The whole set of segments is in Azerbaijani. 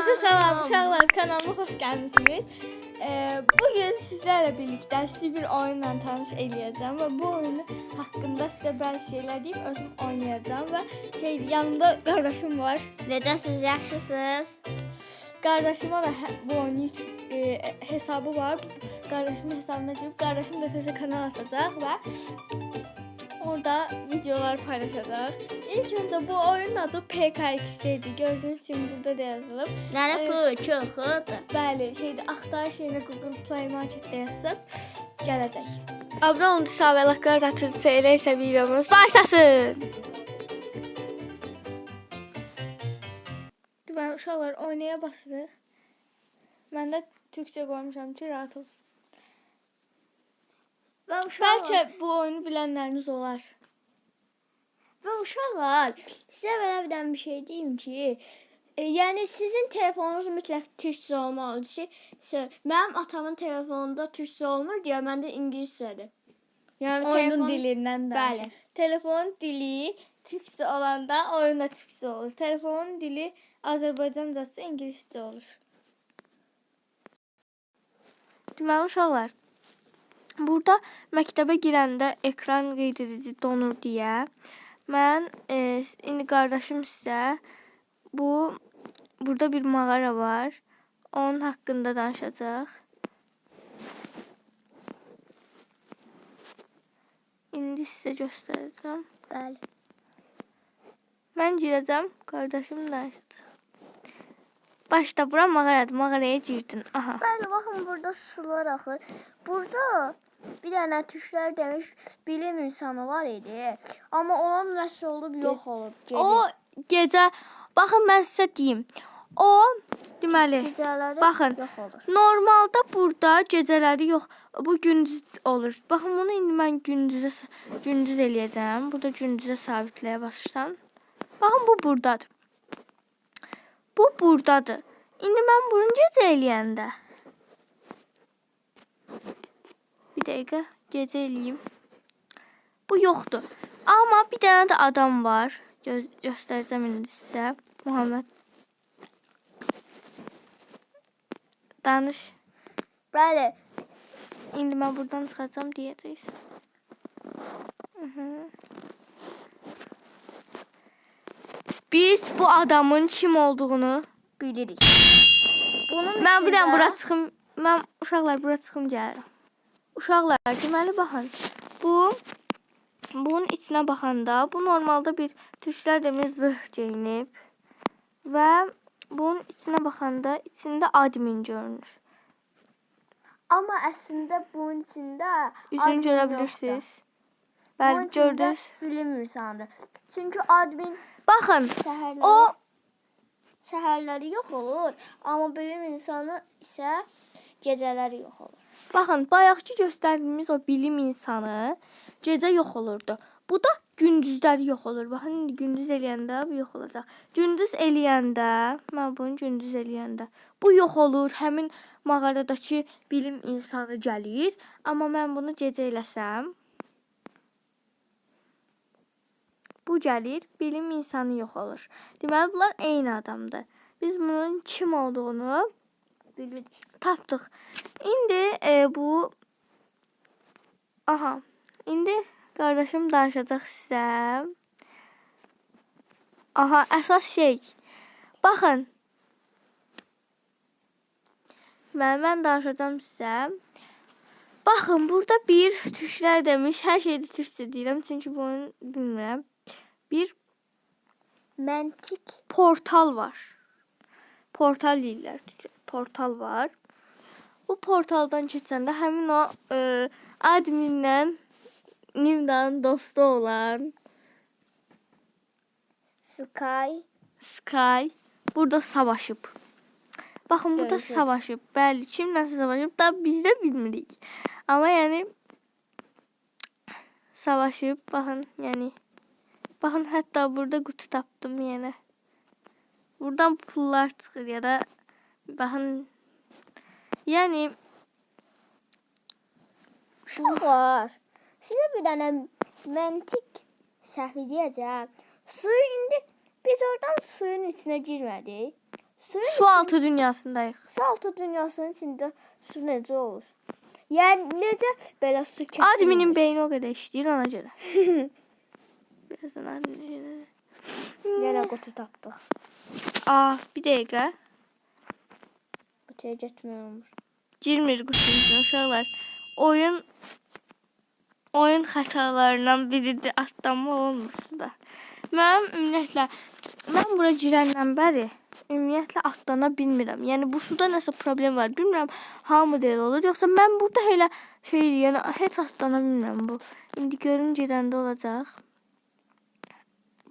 Herkese selam uşaqlar, kanalıma xoş gəlmisiniz. Bugün sizlerle birlikte sizi bir oyunla tanış eləyəcəm və bu oyunu haqqında sizə bəzi şeylər deyib özüm oynayacağım və yanımda qardaşım var. Necəsiz, yaxşısınız? Qardaşıma da bu oyunun hesabı var. Qardaşımın hesabına girib qardaşım da təzə kanal açacaq və orada videolar paylaşacaq. İlk öncə bu oyunun adı PKX'di. Gördüğünüz kimi burada da yazılıb. Nələ bu çoxudur? Bəli, axtarış yerinə Google Play Marketdə yazsaz gələcək. Abunə olmuşsa və like atırsa elə isə videomuz başlasın. Mən uşaqlar oynaya basırıq. Mən də türkçə qoymuşam ki, rahat olsun. Bəlkə bu oyunu bilənləriniz olar. Və uşaqlar, sizə belə bir şey deyim ki, yəni sizin telefonunuz mütləq türkçə olmalıdır ki, mənim atamın telefonunda türkçə olmur deyə məndə ingiliscədir. Yəni oyunun dilindən də. Bəli. Telefonun dili türkçə olanda oyun da türkçə olur. Telefonun dili Azərbaycancası ingiliscə olur. Deməli uşaqlar, burada məktəbə girəndə ekran qeyd edici donur deyə mən indi qardaşım sizə burada bir mağara var. Onun haqqında danışacaq. İndi sizə göstərəcəm. Bəli. Mən girəcəm, qardaşım danışacaq. Başda bura mağaradır. Mağaraya girdin. Aha. Bəli, baxın burada sular axır. Burada bir dənə tüşlər demiş bilim insanı var idi. Amma onun nəsə olub, yox olub. O gecə, baxın mən sizə deyim. O deməli, Gecələri baxın, yox olur. normalda burada gecələri yox, bu gündüz olur. Baxın bunu indi mən gündüz eləyəcəm. Burada gündüzə sabitləyə basırsan. Baxın bu burdadır. Bu burdadır. İndi mən bunu gecə eləyəndə. Bir dəqiqə, gecə eləyim. Bu yoxdur. Amma bir dənə də adam var. Göstərəcəm indi sizə. Muhammed. Danış. Bəli. İndi mən buradan çıxacağam deyəcəyiz. Biz bu adamın kim olduğunu bilirik. Mən bir dənə bura çıxım. Mən uşaqlar bura çıxım gəlirəm. Uşaqlar, deməli baxın. Bunun içinə baxanda bu normalda bir türklər demir zırh geyinib və bunun içinə baxanda içində admin görünür. Amma əslində bunun içində Üzünü görə bilirsiniz. Bəli, gördünüz. Bilim insanıdır. Çünki admin baxın, o səhərləri yox olur, amma bilim insanı isə gecələri yox olur. Baxın, bayaqki göstərdiyimiz o bilim insanı gecə yox olurdu. Bu da gündüzləri yox olur. Baxın, indi gündüz eləyəndə bu yox olacaq. Gündüz eləyəndə, mən bunu gündüz eləyəndə bu yox olur. Həmin mağaradakı bilim insanı gəlir. Amma mən bunu gecə eləsəm, bu gəlir, bilim insanı yox olur. Deməli, bunlar eyni adamdır. Biz bunun kim olduğunu tapdıq. İndi bu... Aha, indi qardaşım danışacaq sizə. Aha, əsas şey. Baxın. Mən danışacağım sizə. Baxın, burada bir türklər demiş. Hər şeydə türkçə deyirəm, çünki bunu bilmirəm. Bir məntiq portal var. Portal deyirlər. Portal var. Bu portaldan keçəndə həmin o adminlə Nimdanın dostu olan Sky burada savaşıb. Baxın, burada savaşıb. Bəli, kimlə savaşıb da biz də bilmirik. Amma yəni savaşıb, baxın, yəni baxın, hətta burada qutu tapdım yenə. Buradan pullar çıxır ya da baxın, yəni uşaqlar. Sizə bir dənə məntiq səhvi deyəcəm. Suyu indi biz oradan suyun içinə girmədik. Su altı dünyasındayıq. Su altı dünyasının içində su necə olur? Yəni necə belə su kəsilir? Adminin beyni o qədər işləyir ona görə. Birazdan admin. Yenə qutu tapdıq. Bir dəqiqə. Qutuya getmiyormuş. Girmir qutunun uşaqlar. Oyun xətalarından biridir, atlanma olmursa da. Mən bura girəndən bəri ümumiyyətlə atlana bilmirəm. Yəni bu suda nəsə problem var. Bilmirəm hamı deyil olur. Yoxsa mən burada elə yəni heç atlana bilmirəm bu. İndi görün girəndə olacaq.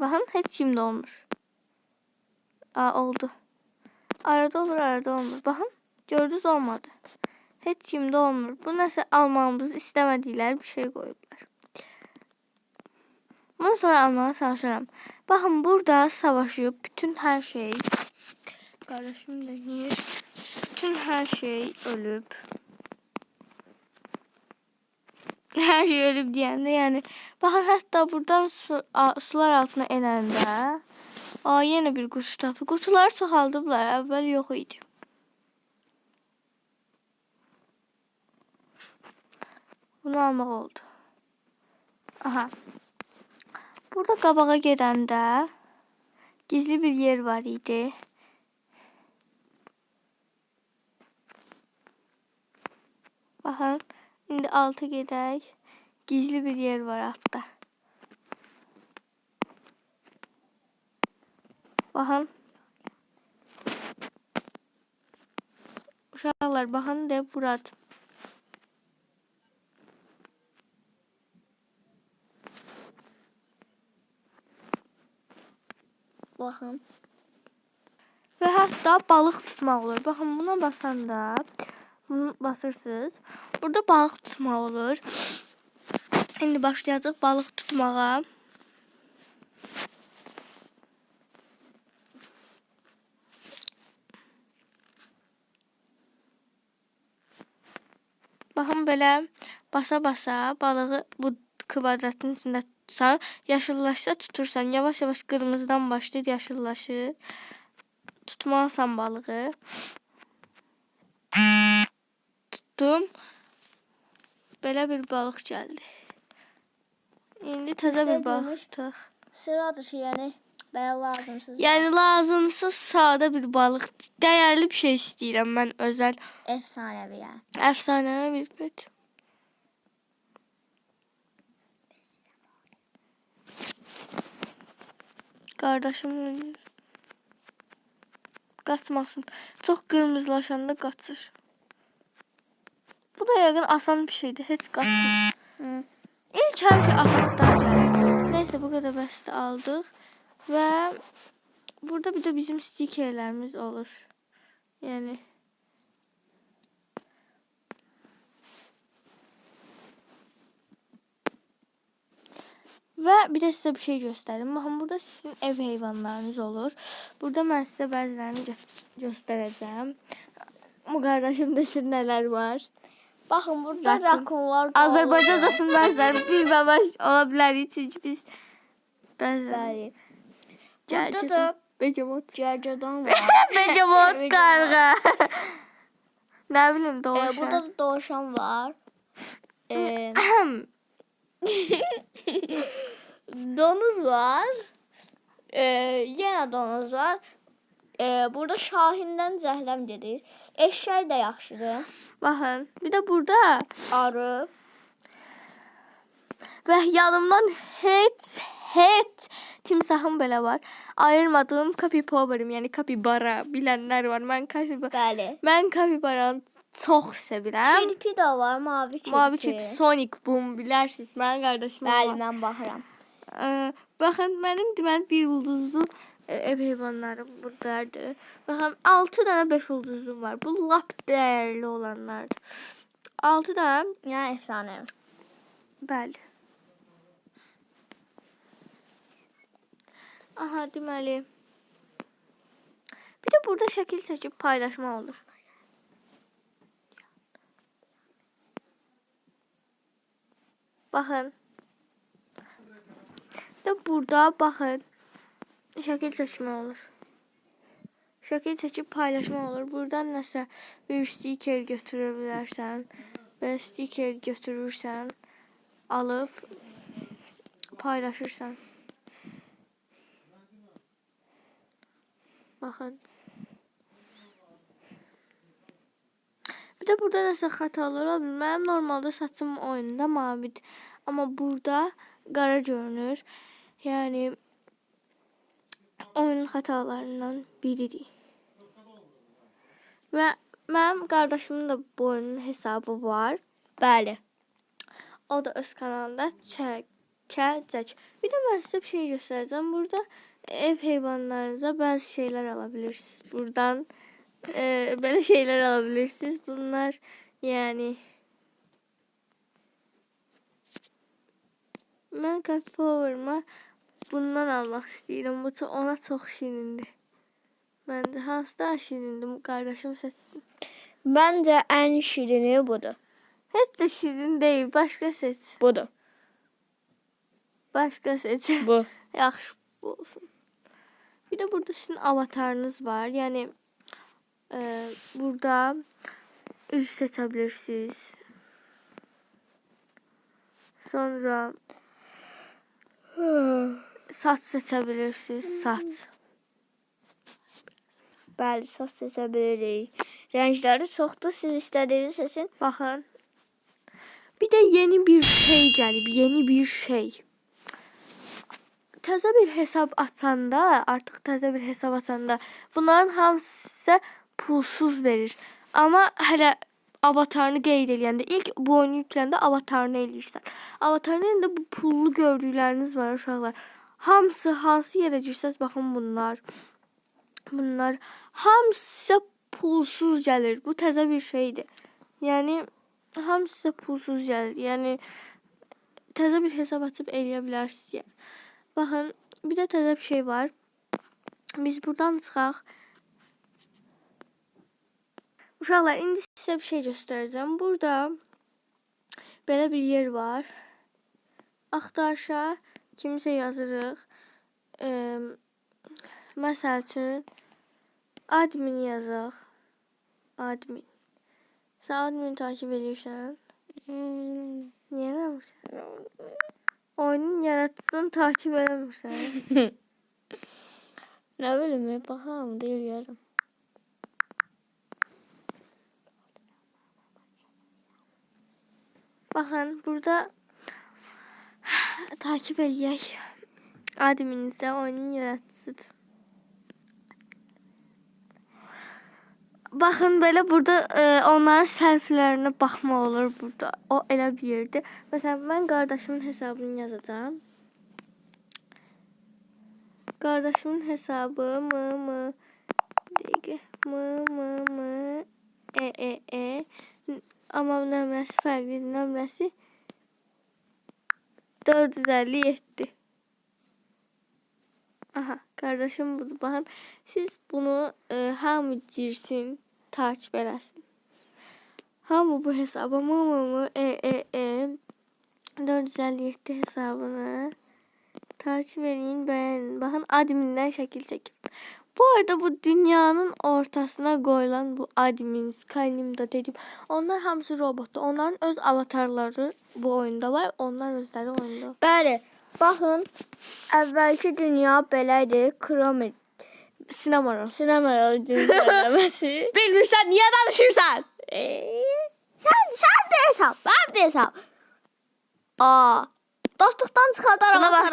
Baxın, heç kimdə olmur. Oldu. Arada olur, arada olmur. Baxın, gördünüz olmadı. Heç kimdə olmur. Bu nəsə almamızı istəmədikləri bir şey qoyublar. Bunu sonra almağa çalışıram. Baxın, burada savaşıb bütün hər şey. Qardaşım deyir. Bütün hər şey ölüb. Hər şey ölüb deyəndə, yəni. Baxın, hətta buradan sular altına enəndə. Yenə bir qutu tapdı. Qutuları çoxaldıblar. Əvvəl yox idi. Bunu almaq oldu. Aha. Burada qabağa gedəndə gizli bir yer var idi. Baxın, indi altı gedək. Gizli bir yer var altta. Baxın. Uşaqlar, baxın de buradır. Baxın. Və hətta balıq tutmaq olur. Baxın, buna basanda, bunu basırsınız. Burada balıq tutmaq olur. İndi başlayacaq balıq tutmağa. Baxın, belə basa-basa balığı bu kvadratın içində tutsan, yaşıllaşsa tutursan, yavaş-yavaş qırmızıdan başlayır, yaşıllaşır. Tutmalısan balığı. Tuttum. Belə bir balıq gəldi. İndi təzə bir balıq tutaq. Sıra dışı, yəni belə lazımsız. Yəni lazımsız sadə bir balıq. Dəyərli bir şey istəyirəm mən özəl. Əfsanəvi yəni. Əfsanəvi bir bet. Qardaşım ölür. Qaçmasın. Çox qırmızılaşanda qaçır. Bu da yəqin asan bir şeydir. Heç qaçmır. İlk həmişə asanlıqlar gəlir. Neyse, bu qədər bəsdə aldıq. Və burada bir də bizim stikerlərimiz olur. Yəni və bir də sizə bir şey göstərim. Baxın, burada sizin ev heyvanlarınız olur. Burada mən sizə bəzilərini göstərəcəm. Bu qardaşım desin nələr var. Baxın, burada rakonlar da Azərbaycancasını bəziləri bilməmək ola bilərik. Çünki biz bəli. Burada da Begemot. Gərgədan var. Begemot qarğa. Nə bilim, doğuşan. Burada da doğuşan var. Donuz var. Yenə donuz var. Burada Şahindən zəhləm gedir. Eşşək də yaxşıdır. Baxın, bir də burada Arı. və yanımdan heç timsahım belə var. Ayırmadığım kapibaram, yəni kapibara bilənlər var. Bəli. Mən kapibaranı çox sevirəm. Kirpi də var, mavi kirpi. Mavi kirpi, Sonic Boom bilərsiniz. Mənim qardaşım var. Bəli, mən baxıram. Baxın, mənim deməli bir ulduzlu ev heyvanlarım buradadır. Baxın, 6 dənə 5 ulduzum var. Bu lap dəyərli olanlardır. 6 dənə. Yəni əfsanə. Bəli. Aha, deməli. Bir də burada şəkil çəkib paylaşma olur. Baxın. Bir də burada baxın. Şəkil çəkmə olur. Şəkil çəkib paylaşmaq olur. Buradan nəsə bir stiker götürə bilərsən. Və stiker götürürsən, alıb paylaşırsan. Baxın. Bir də burada nəsə xətalar ola bilər. Mənim normalda saçım oyunda mavidir. Amma burada qara görünür. Yəni oyunun xətalarından biridir. Və mənim qardaşımın da bu oyunun hesabı var. Bəli. O da öz kanalında çəkəcək. Bir də mən sizə bir şey göstərəcəm. Burada ev heyvanlarınıza bəzi şeylər ala bilirsiniz. Buradan belə şeylər ala bilirsiniz. Bunlar yəni mən Capower'ıma bundan almaq istəyirəm. Bu ona çox şirindir. Məndə hansı daha şirindir? Qardaşım seçsin. Məncə ən şirini budur. Heç də şirin deyil. Başqa seç. Budur. Başqa seç. Bu. Yaxşı bu olsun. Bir də burada sizin avatarınız var. Yəni burada üz seçə bilirsiniz. Sonra saç seçə bilirsiniz. Saç. Bəli, saç seçə bilirik. Rəngləri çoxdur. Siz istədiyiniz seçin. Baxın. Bir də yeni bir şey gəlib. Yeni bir şey. Təzə bir hesab açanda, artıq təzə bir hesab açanda bunların hamısı sizə pulsuz verir. Amma hələ avatarını qeyd eləyəndə, ilk bu oyunu yükləndə avatarını eləyirsən. Avatarını eləyəndə bu pullu gördükləriniz var uşaqlar. Hamısı hansı yerə girsəz, baxın bunlar. Bunlar hamısı sizə pulsuz gəlir. Bu təzə bir şeydir. Yəni hamısı sizə pulsuz gəlir. Yəni təzə bir hesab açıb eləyə bilərsiniz. Yəni. Baxın, bir də təzə bir şey var. Biz buradan çıxaq. Uşaqlar, indi sizə bir şey göstərəcəm. Burada belə bir yer var. Axtarışa kimisə yazırıq. Məsəl üçün admin yazaq. Admin. Sən admini takip edirsən? Niyə eləmirsən? Oyunun yaratıcısını takip eləmirsən? Nə bilim, baxaram, deyirəm. Baxın, burada takip eləyək. Adminizdə oyunun yaratıcısıdır. Baxın, belə burada onların səhifələrinə baxmaq olur burada. O elə bir yerdir. Məsələn, mən qardaşımın hesabını yazacağam. Qardaşımın hesabı amma nömrəsi fərqlidir. Nömrəsi 457. Aha, qardaşım budur. Baxın, siz bunu hamı girsin, takip eləsin. Hamı bu hesaba 457 hesabını takip edin, bəyənin. Baxın, admindən şəkil çəkib. Bu arada bu dünyanın ortasına qoyulan bu admin, Skyrim da dedim. Onlar hamısı robotdur. Onların öz avatarları bu oyunda var. Onlar özləri oyunda. Bəli, baxın, əvvəlki dünya belə idi. Chrome sinema dünyası. Bilmirsən, niyə danışırsan? Sən də hesab, mən də hesab. Dostluqdan çıxardaraq Buna bax,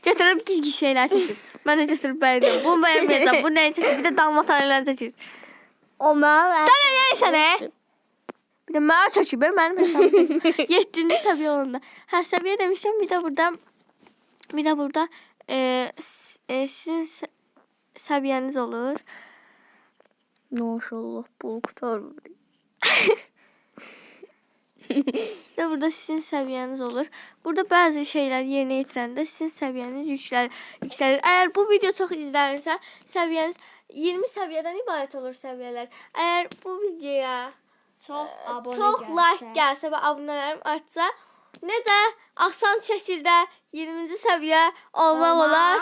götürüb gizgi şeylər çəkir. Mən də götürüb bəyəndim. Bunu bəyənməyəcəm. Bu nəyə çəkir? Bir də dalma tanələr çəkir. O mənə... Sən nə deyirsən, Bir də mənə çəkib, mənim hesabım çəkir. 7-ci səviyyə olanda. Hə, səviyyə demişəm, bir də burada sizin səviyyəniz olur. Maşallah, bu qutar. İşte burada sizin səviyyəniz olur. Burada bəzi şeylər yerinə yetirəndə sizin səviyyəniz yüksəlir. Əgər bu video çox izlənirsə, səviyyəniz 20 səviyyədən ibarət olur səviyyələr. Əgər bu videoya çox like gəlsə və abunələrim artsa, necə asan şəkildə 20-ci səviyyə olmaq olar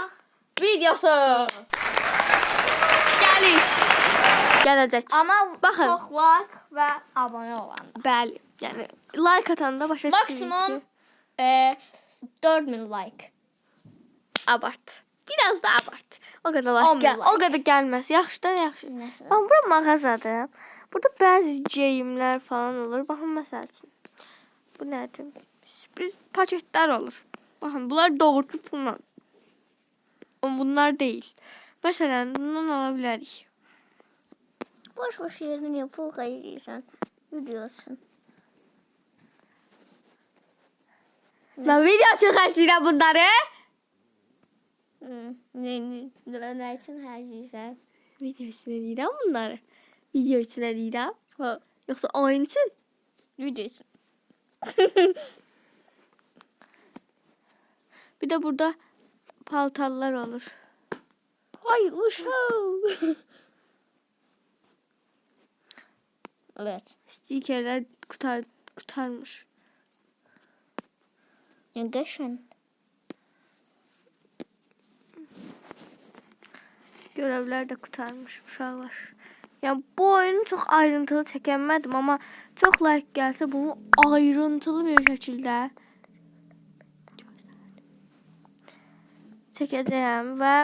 videosu. Gəl Gəlir. Gələcək. Amma Baxın. çox like və abunə olanda. Bəli. Yəni like atanda başa düşürük Maksimum ki, 4000 like. abart. Biraz da abart. O qədər 10 like, min like. o qədər gəlməz. Yaxşıdan yaxşı. Məsələn. Bax bura mağazadır. Burada bəzi geyimlər falan olur. Baxın məsəl üçün. Bu nədir? Sürpriz paketlər olur. Baxın bunlar doğrucu bunlar. Amma bunlar deyil. Məsələn, bundan ala bilərik. Boş yerine niye pul kayırırsan? Biliyorsun. Mən video çıxarıram bunları. Ne için her şeysen? Video üçün edirəm bunları. Video üçün edirəm. Ha. Yoxsa oyun üçün? Videosun. Bir də burada paltarlar olur. Ay uşağım. Evet. Stikerlər qutarmış. Yaşın. Görevlər də qutarmış uşaqlar. Yəni bu oyunu çox ayrıntılı çəkənmədim, amma çox like gəlsə bunu ayrıntılı bir şəkildə çəkəcəyəm və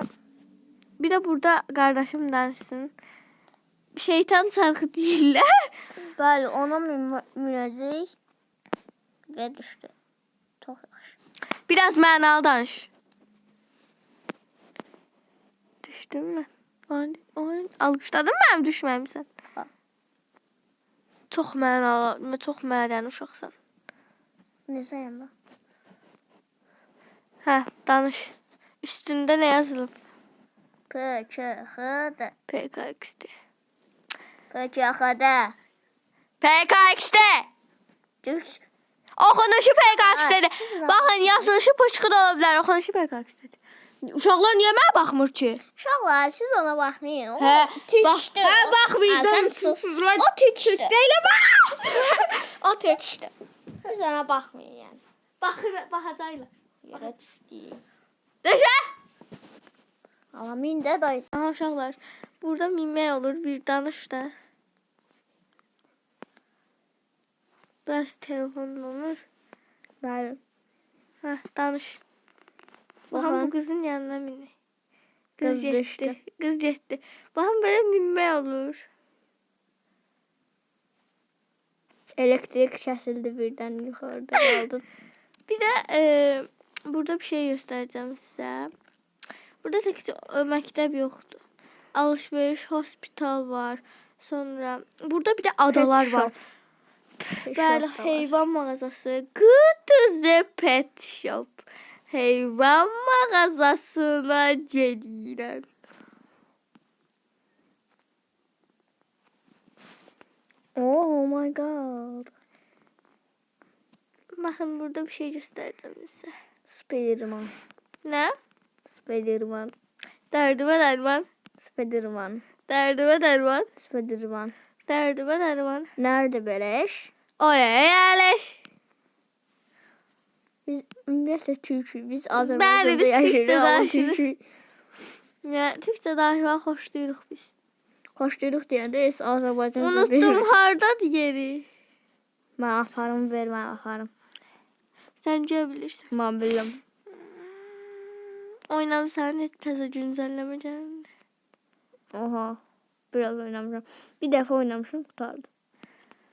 bir də burada qardaşım danışsın. Şeytan çarxı deyirlər. Bəli, ona minəcək və düşdü. Çox yaxşı. Biraz mənalı danış. Düşdün mü? Oyun alqışladın mənim düşməmisən. Ha. Çox mənalı, çox mədəni uşaqsan. Necəyəm ben? Hə, danış. Üstündə nə yazılıb? PKX'de. PKX'de. PKX'de. PKX'de. Düş. Oxunuşu PKX'dedir. Ha, Baxın, yazılışı pıçqı da ola bilər. Oxunuşu PKX'dedir. Uşaqlar niyə mənə baxmır ki? Uşaqlar, siz ona baxmayın. O Hə, tükdü. baxmayın. Sən sus. O tükdü. Elə bax. O tükdü. Siz ona baxmayın yəni. Baxacaqlar. Yerə düşdü. Düşə. Amma min də dayı. Aha uşaqlar, burada minmək olur, bir danış da. Biraz telefon olur. Bəli. Hə, danış. Baxın Baxın. bu qızın yanına minək. Qız getdi. düşdü. Qız getdi. Baxın belə minmək olur. Elektrik kəsildi birdən yuxarıda qaldım. Bir də burada bir şey göstərəcəm sizə. Burada təkcə məktəb yoxdur. Alış-veriş, hospital var. Sonra burada bir də adalar var. Bəli, heyvan mağazası. Good to the pet shop. Heyvan mağazasına gedirəm. Oh my god. Baxın, burada bir şey göstərəcəm sizə. Spiderman. Nə? Spiderman. Dərdimə dərman. Spiderman. Dərdimə dərman. Spiderman. Dərdimə dərman. Nerede beleş? Oraya yerləş. Biz ümumiyyətlə Türk'ük. Biz Bəli, Azərbaycanda biz Türkçə yaşayırıq ama danışırıq. Türk'ük. Ya, Türkçə danışmağı xoşlayırıq biz. Xoşlayırıq deyəndə biz Azərbaycanda Unutdum, hardadır yeri? Mən aparım, ver mən aparım. Sən görə bilirsən. Mən bilirəm. Oynamısan, heç təzə güncəlləmə gəlmir. Oha. Biraz oynamışam. Bir dəfə oynamışam, qutardı.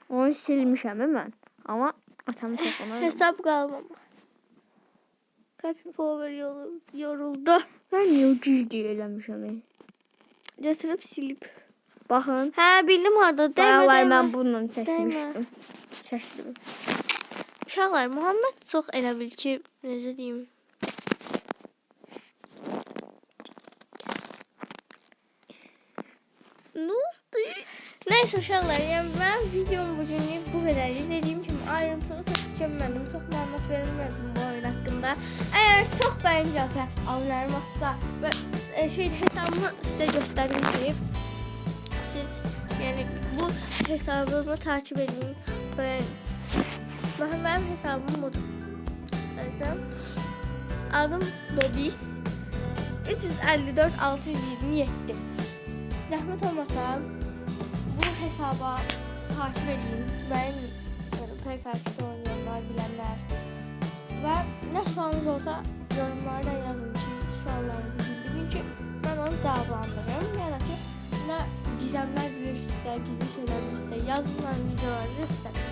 Onu silmişəm mən. Amma atamın telefonu. Hesab qalmama. Happy Power yoruldu. Mən niyə güclü eləmişəm? Götürüb silib. Baxın. Hə, bildim harda. Bayaqlar Dəymə. mən bununla çəkmişdim. Çəkdim. Uşaqlar, Muhammed çox elə bil ki, necə deyim? Ne oldu? Neyse uşaqlar, yəni mənim videom bugünlük bu qədərdir. Dediyim kimi ayrıntılı çox çəkmədim, çox məlumat vermədim bu oyun haqqında. Əgər çox bəyəncəsə, abunələrim atsa və hesabımı sizə göstərim ki, siz yəni bu hesabımı takip edin. Baxın, mənim hesabım budur. Adım Dobis 354 627. zəhmət olmasa bu hesaba takip edin. Mənim PKX'de oynayanlar, bilənlər. Və nə sualınız olsa yorumlarda yazın ki, suallarınızı bildirin ki, mən onu cavablandırırım. Ya da ki, nə gizemlər bilirsə, gizli şeylər bilirsə, yazın mənim videolarınızı istədim.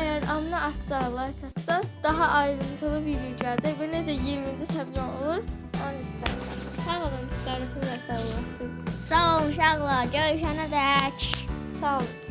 Əgər Amna artsa, like atsanız, daha ayrıntılı video gələcək və necə 20-ci səviyyə olur, onu istəyirəm. Sağ olun, sizlərə sağ olasın. Sağ olun uşaqlar, görüşənə dək. Sağ olun.